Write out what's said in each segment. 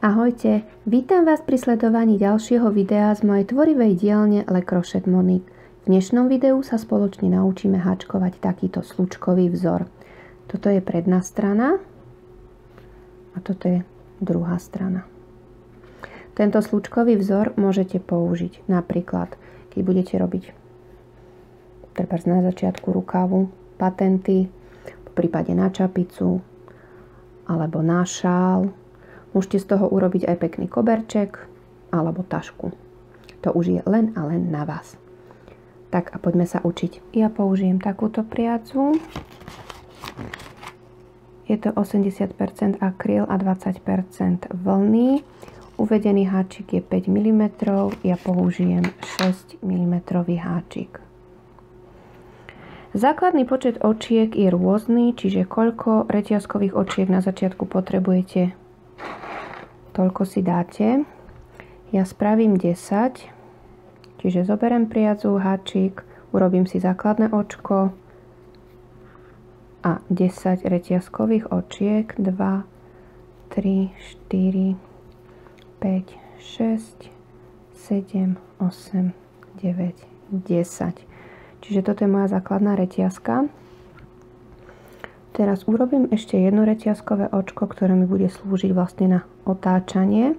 Ahojte, vítam vás pri sledovaní ďalšieho videa z mojej tvorivej dielne Le Crochet Monique. V dnešnom videu sa spoločne naučíme háčkovať takýto slučkový vzor. Toto je predná strana a toto je druhá strana. Tento slučkový vzor môžete použiť napríklad, keď budete robiť trebárs na začiatku rukavu, patenty, v prípade na čapicu alebo na šál. Môžete z toho urobiť aj pekný koberček alebo tašku. To už je len a len na vás. Tak a poďme sa učiť. Ja použijem takúto priacu. Je to 80% akryl a 20% vlny. Uvedený háčik je 5 mm. Ja použijem 6 mm háčik. Základný počet očiek je rôzny, čiže koľko reťazkových očiek na začiatku potrebujete, toľko si dáte. Ja spravím 10, čiže zoberiem priadzu, háčik, urobím si základné očko a 10 reťazkových očiek. 2, 3, 4, 5, 6, 7, 8, 9, 10. Čiže toto je moja základná reťazka. Teraz urobím ešte jedno reťazkové očko, ktoré mi bude slúžiť vlastne na otáčanie.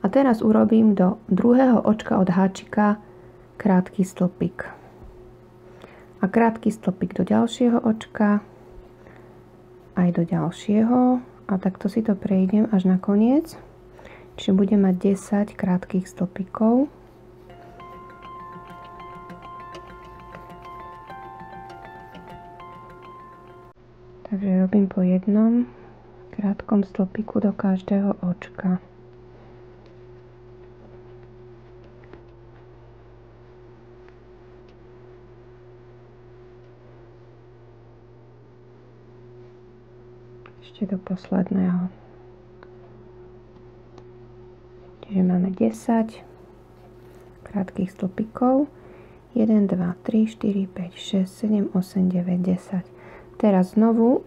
A teraz urobím do druhého očka od háčika krátky stĺpik. A krátky stĺpik do ďalšieho očka, aj do ďalšieho. A takto si to prejdem až na koniec. Čiže budem mať 10 krátkych stĺpikov. Takže robím po jednom krátkom stĺpiku do každého očka. Ešte do posledného. Čiže máme 10 krátkych stĺpikov. 1, 2, 3, 4, 5, 6, 7, 8, 9, 10. Teraz znovu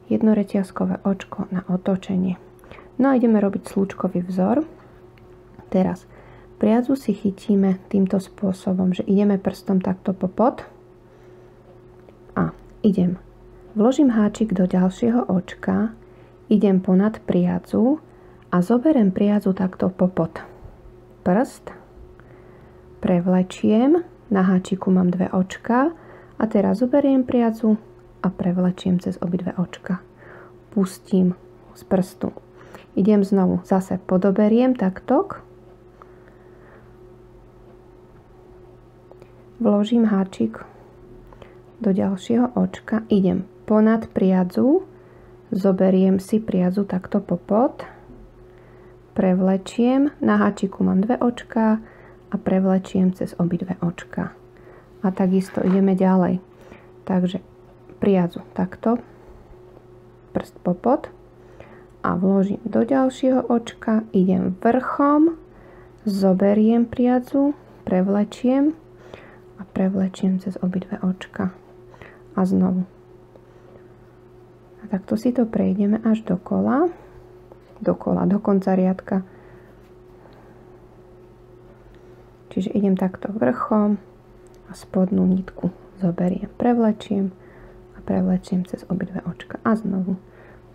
jedno reťazkové očko na otočenie. No a ideme robiť slučkový vzor. Teraz priadzu si chytíme týmto spôsobom, že ideme prstom takto popod a idem. Vložím háčik do ďalšieho očka, idem ponad priadzu a zoberiem priadzu takto popod. Prst, prevlečiem, na háčiku mám 2 očka a teraz zoberiem priadzu a prevlečiem cez obidve očka. Pustím z prstu. Idem znovu, zase podoberiem takto. Vložím háčik do ďalšieho očka. Idem ponad priadzu. Zoberiem si priadzu takto popod. Prevlečiem. Na háčiku mám 2 očka a prevlečiem cez obidve očka. A takisto ideme ďalej. Takže priadzu takto, prst popod a vložím do ďalšieho očka, idem vrchom, zoberiem priadzu, prevlečiem a prevlečiem cez obidve očka a znovu. A takto si to prejdeme až do konca riadka. Čiže idem takto vrchom a spodnú nitku zoberiem, prevlečiem cez obidve očka a znovu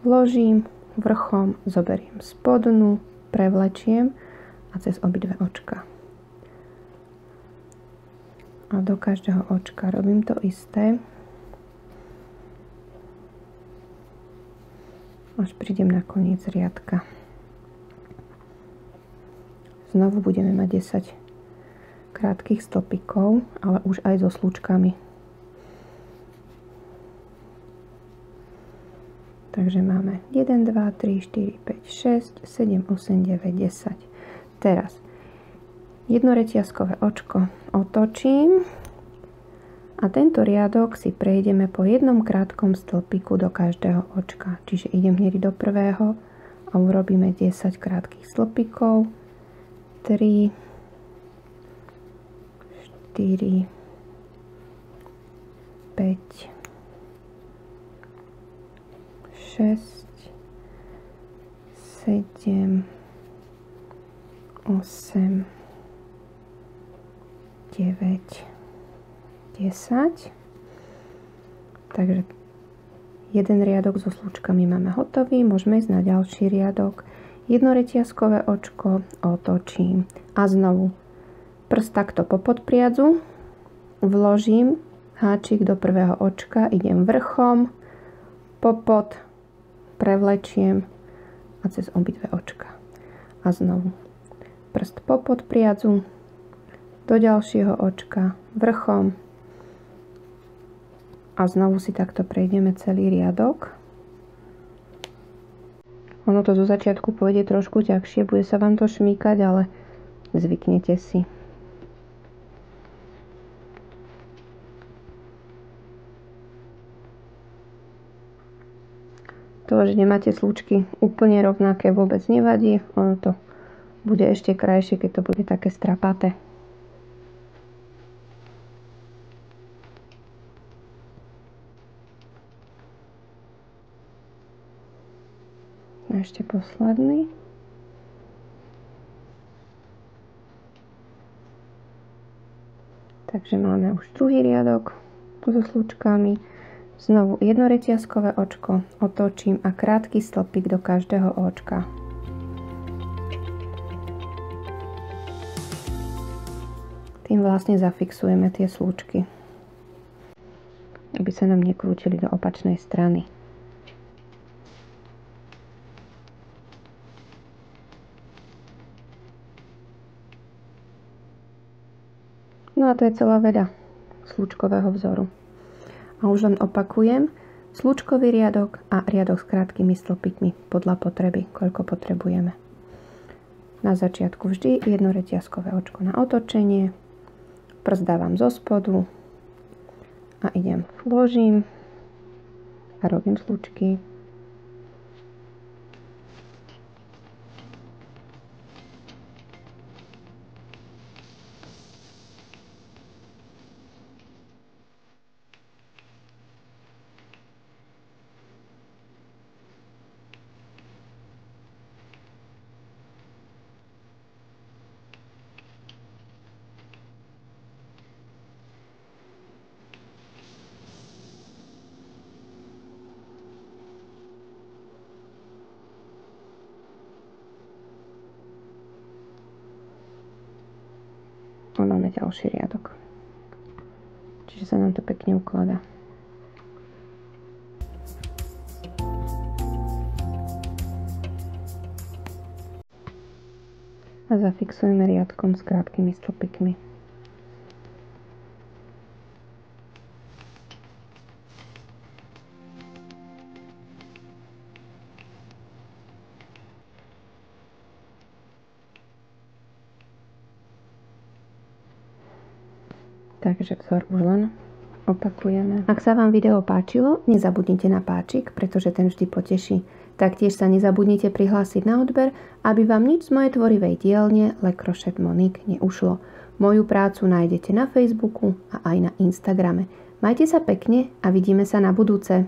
vložím vrchom, zoberiem spodnú, prevlečiem a cez obidve očka. A do každého očka robím to isté. Až prídem na koniec riadka. Znovu budeme mať 10 krátkych stĺpikov, ale už aj so slučkami. Takže máme 1, 2, 3, 4, 5, 6, 7, 8, 9, 10. Teraz jedno reťazkové očko otočím a tento riadok si prejdeme po jednom krátkom stĺpiku do každého očka. Čiže idem hneď do prvého a urobíme 10 krátkych stĺpikov. 3, 4, 5, 6, 7, 9, 10. Takže jeden riadok so slúčkami máme hotový. Môžeme ísť na ďalší riadok. Jedno reťazkové očko otočím a znovu prst takto po podpriadzu, vložím háčik do prvého očka, idem vrchom, popod, prevlečiem a cez obidve očka. A znovu prst po podpriadzu, do ďalšieho očka, vrchom a znovu si takto prejdeme celý riadok. Ono to zo začiatku pôjde trošku ťažšie, bude sa vám to šmýkať, ale zvyknete si. To, že nemáte slúčky úplne rovnaké, vôbec nevadí. Ono to bude ešte krajšie, keď to bude také strapaté. Ešte posledný. Takže máme už druhý riadok so slúčkami. Znovu jedno reťazkové očko otočím a krátky stĺpik do každého očka. Tým vlastne zafixujeme tie slúčky, aby sa nám nekrútili do opačnej strany. No a to je celá veda slúčkového vzoru. A už len opakujem, slúčkový riadok a riadok s krátkými stĺpikmi podľa potreby, koľko potrebujeme. Na začiatku vždy jedno reťazkové očko na otočenie, prst dávam zo spodu a idem, vložím a robím slúčky. A máme ďalší riadok. Čiže sa nám to pekne ukladá. A zafixujeme riadkom s krátkými stĺpikmi. Takže vzor už len opakujeme. Ak sa vám video páčilo, nezabudnite na páčik, pretože ten vždy poteší. Taktiež sa nezabudnite prihlásiť na odber, aby vám nič z mojej tvorivej dielne Le Crochet Monique neušlo. Moju prácu nájdete na Facebooku a aj na Instagrame. Majte sa pekne a vidíme sa na budúce.